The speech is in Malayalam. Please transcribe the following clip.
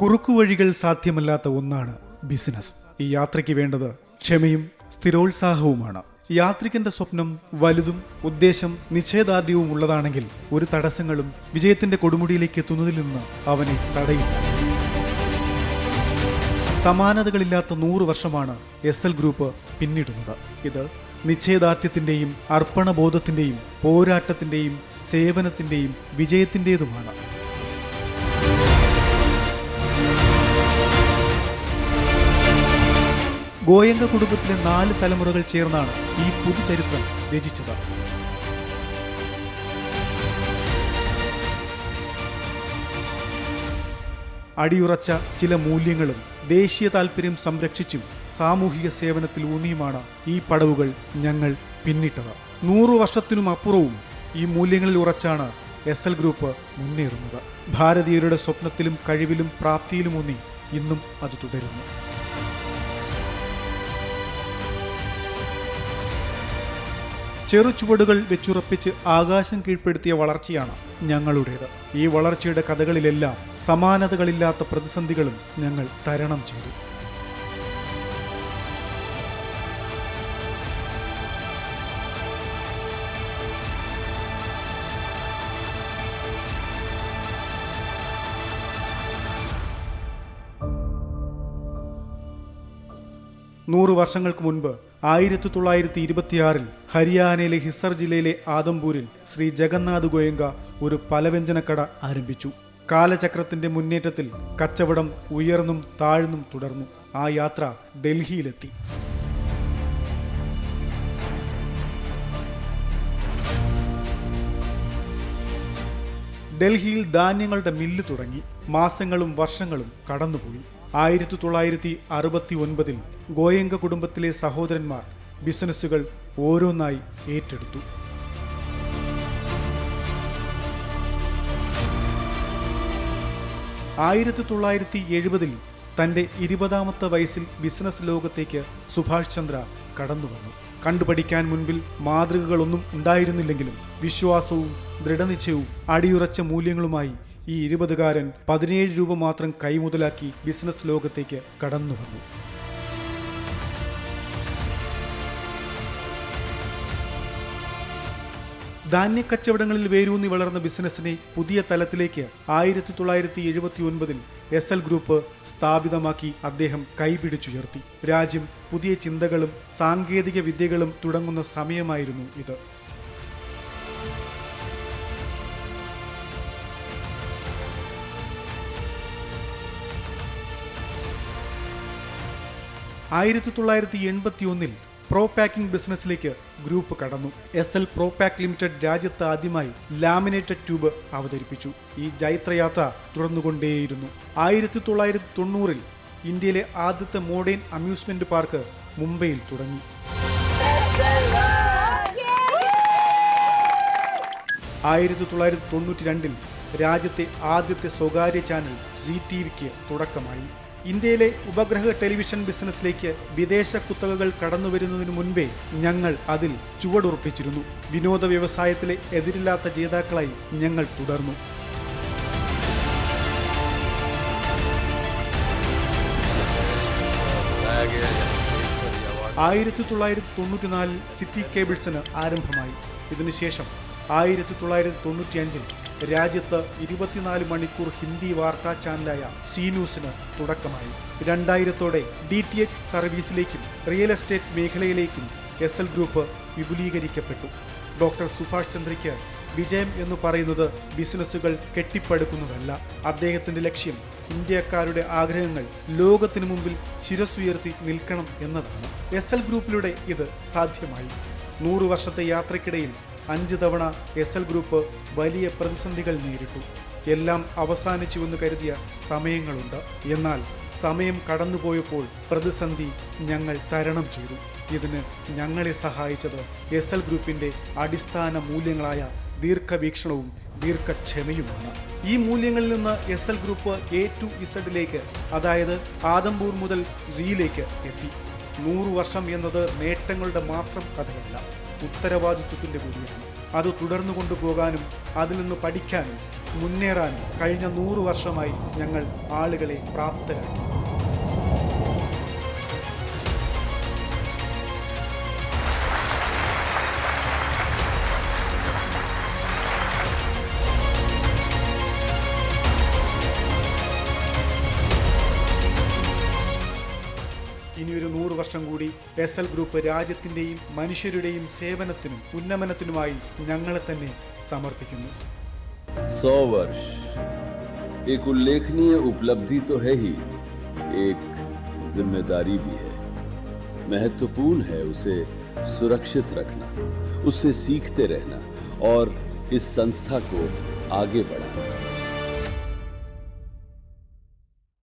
കുറുക്കുവഴികൾ സാധ്യമല്ലാത്ത ഒന്നാണ് ബിസിനസ്. ഈ യാത്രയ്ക്ക് വേണ്ടത് ക്ഷമയും സ്ഥിരോത്സാഹവുമാണ്. യാത്രികന്റെ സ്വപ്നം വലുതും ഉദ്ദേശം നിശ്ചയദാർഢ്യവും ഉള്ളതാണെങ്കിൽ ഒരു തടസ്സങ്ങളും വിജയത്തിന്റെ കൊടുമുടിയിലേക്ക് എത്തുന്നതിൽ നിന്ന് അവനെ തടയില്ല. സമാനതകളില്ലാത്ത 100 വർഷമാണ് എസ് എൽ ഗ്രൂപ്പ് പിന്നിടുന്നത്. ഇത് നിശ്ചയദാർഢ്യത്തിന്റെയും അർപ്പണബോധത്തിന്റെയും പോരാട്ടത്തിന്റെയും സേവനത്തിന്റെയും വിജയത്തിന്റേതുമാണ്. ഗോയങ്ക കുടുംബത്തിലെ 4 തലമുറകൾ ചേർന്നാണ് ഈ പുതുചരിത്രം രചിച്ചത്. അടിയുറച്ച ചില മൂല്യങ്ങളും ദേശീയ താൽപര്യം സംരക്ഷിച്ചും സാമൂഹിക സേവനത്തിൽ ഊന്നിയുമാണ് ഈ പടവുകൾ ഞങ്ങൾ പിന്നിട്ടത്. 100 വർഷത്തിനും അപ്പുറവും ഈ മൂല്യങ്ങളിൽ ഉറച്ചാണ് എസ് എൽ ഗ്രൂപ്പ് മുന്നേറുന്നത്. ഭാരതീയരുടെ സ്വപ്നത്തിലും കഴിവിലും പ്രാപ്തിയിലും ഊന്നി ഇന്നും അത് തുടരുന്നു. ചെറുചുവടുകൾ വെച്ചുറപ്പിച്ച് ആകാശം കീഴ്പ്പെടുത്തിയ വളർച്ചയാണ് ഞങ്ങളുടേത്. ഈ വളർച്ചയുടെ കഥകളിലെല്ലാം സമാനതകളില്ലാത്ത പ്രതിസന്ധികളും ഞങ്ങൾ തരണം ചെയ്തു. നൂറ് വർഷങ്ങൾക്ക് മുൻപ് 1926 ഹരിയാനയിലെ ഹിസർ ജില്ലയിലെ ആദംപൂരിൽ ശ്രീ ജഗന്നാഥ് ഗോയങ്ക ഒരു പലവ്യഞ്ജനക്കട ആരംഭിച്ചു. കാലചക്രത്തിന്റെ മുന്നേറ്റത്തിൽ കച്ചവടം ഉയർന്നും താഴ്ന്നും തുടർന്നു. ആ യാത്ര ഡൽഹിയിലെത്തി. ഡൽഹിയിൽ ധാന്യങ്ങളുടെ മില്ല് തുടങ്ങി. മാസങ്ങളും വർഷങ്ങളും കടന്നുപോയി. 1969 ഗോയങ്ക കുടുംബത്തിലെ സഹോദരന്മാർ ബിസിനസ്സുകൾ ഓരോന്നായി ഏറ്റെടുത്തു. ൽ തൻ്റെ 20ാമത്തെ വയസ്സിൽ ബിസിനസ് ലോകത്തേക്ക് സുഭാഷ് ചന്ദ്ര കടന്നുവന്നു. കണ്ടുപഠിക്കാൻ മുൻപിൽ മാതൃകകളൊന്നും ഉണ്ടായിരുന്നില്ലെങ്കിലും വിശ്വാസവും ദൃഢനിശ്ചയവും അടിയുറച്ച മൂല്യങ്ങളുമായി ഈ 20കാരൻ 17 രൂപ മാത്രം കൈമുതലാക്കി ബിസിനസ് ലോകത്തേക്ക് കടന്നു വന്നു. ധാന്യക്കച്ചവടങ്ങളിൽ വേരൂന്നി വളർന്ന ബിസിനസിനെ പുതിയ തലത്തിലേക്ക് 1979 എസ് എൽ ഗ്രൂപ്പ് സ്ഥാപിതമാക്കി അദ്ദേഹം കൈപിടിച്ചുയർത്തി. രാജ്യം പുതിയ ചിന്തകളും സാങ്കേതിക വിദ്യകളും തുടങ്ങുന്ന സമയമായിരുന്നു ഇത്. ൽ പ്രോ പാക്കിംഗ് ബിസിനസ്സിലേക്ക് ഗ്രൂപ്പ് കടന്നു. S L pro pack limited രാജ്യത്ത് ആദ്യമായി ലാമിനേറ്റഡ് ട്യൂബ് അവതരിപ്പിച്ചു. ഈ ജൈത്രയാത്ര തുടർന്നുകൊണ്ടേയിരുന്നു. 1990 ഇന്ത്യയിലെ ആദ്യത്തെ മോഡേൺ അമ്യൂസ്മെന്റ് പാർക്ക് മുംബൈയിൽ തുടങ്ങി. 1992 രാജ്യത്തെ ആദ്യത്തെ സ്വകാര്യ ചാനൽ ZTVക്ക് തുടക്കമായി. ഇന്ത്യയിലെ ഉപഗ്രഹ ടെലിവിഷൻ ബിസിനസ്സിലേക്ക് വിദേശ കുത്തകകൾ കടന്നുവരുന്നതിനു മുൻപേ ഞങ്ങൾ അതിൽ ചുവടുറപ്പിച്ചിരുന്നു. വിനോദ വ്യവസായത്തിലെ എതിരില്ലാത്ത ജേതാക്കളായി ഞങ്ങൾ തുടർന്നു. 1994 സിറ്റി കേബിൾസിന് ആരംഭമായി. ഇതിനുശേഷം 1995 രാജ്യത്ത് 24 മണിക്കൂർ ഹിന്ദി വാർത്താ ചാനലായ സി ന്യൂസിന് തുടക്കമായി. 2000 DTH സർവീസിലേക്കും റിയൽ എസ്റ്റേറ്റ് മേഖലയിലേക്കും എസ് എൽ ഗ്രൂപ്പ് വിപുലീകരിക്കപ്പെട്ടു. ഡോക്ടർ സുഭാഷ് ചന്ദ്രയ്ക്ക് വിജയം എന്ന് പറയുന്നത് ബിസിനസ്സുകൾ കെട്ടിപ്പടുക്കുന്നതല്ല. അദ്ദേഹത്തിന്റെ ലക്ഷ്യം ഇന്ത്യക്കാരുടെ ആഗ്രഹങ്ങൾ ലോകത്തിനു മുമ്പിൽ ശിരസ്സുയർത്തി നിൽക്കണം എന്നതാണ്. എസ് എൽ ഗ്രൂപ്പിലൂടെ ഇത് സാധ്യമായി. 100 വർഷത്തെ യാത്രക്കിടയിൽ 5 തവണ എസ് എൽ ഗ്രൂപ്പ് വലിയ പ്രതിസന്ധികൾ നേരിട്ടു. എല്ലാം അവസാനിച്ചുവെന്ന് കരുതിയ സമയങ്ങളുണ്ട്. എന്നാൽ സമയം കടന്നുപോയപ്പോൾ പ്രതിസന്ധി ഞങ്ങൾ തരണം ചെയ്തു. ഇതിന് ഞങ്ങളെ സഹായിച്ചത് എസ് എൽ ഗ്രൂപ്പിന്റെ അടിസ്ഥാന മൂല്യങ്ങളായ ദീർഘവീക്ഷണവും ദീർഘക്ഷമയുമാണ്. ഈ മൂല്യങ്ങളിൽ നിന്ന് S L group A to Z അതായത് ആദംപൂർ മുതൽ Zയിലേക്ക് എത്തി. 100 വർഷം എന്നത് നേട്ടങ്ങളുടെ മാത്രം കഥയല്ല, ഉത്തരവാദിത്വത്തിൻ്റെ കൂടിയാണ്. അത് തുടർന്നു കൊണ്ടുപോകാനും അതിൽ നിന്ന് പഠിക്കാനും മുന്നേറാനും കഴിഞ്ഞ 100 വർഷമായി ഞങ്ങൾ ആളുകളെ പ്രാപ്തരാക്കി. ഇനിയൊരു 100 വർഷം കൂടി എസ് എൽ ഗ്രൂപ്പ് രാജ്യത്തിൻ്റെയും മനുഷ്യരുടെയും സേവനത്തിനും ഉന്നമനത്തിനുമായി ഞങ്ങളെ തന്നെ സമർപ്പിക്കുന്നു. 100 वर्ष एक उल्लेखनीय उपलब्धि तो है ही, एक जिम्मेदारी भी है. महत्वपूर्ण है उसे सुरक्षित रखना, उससे सीखते रहना और इस संस्था को आगे बढ़ाना.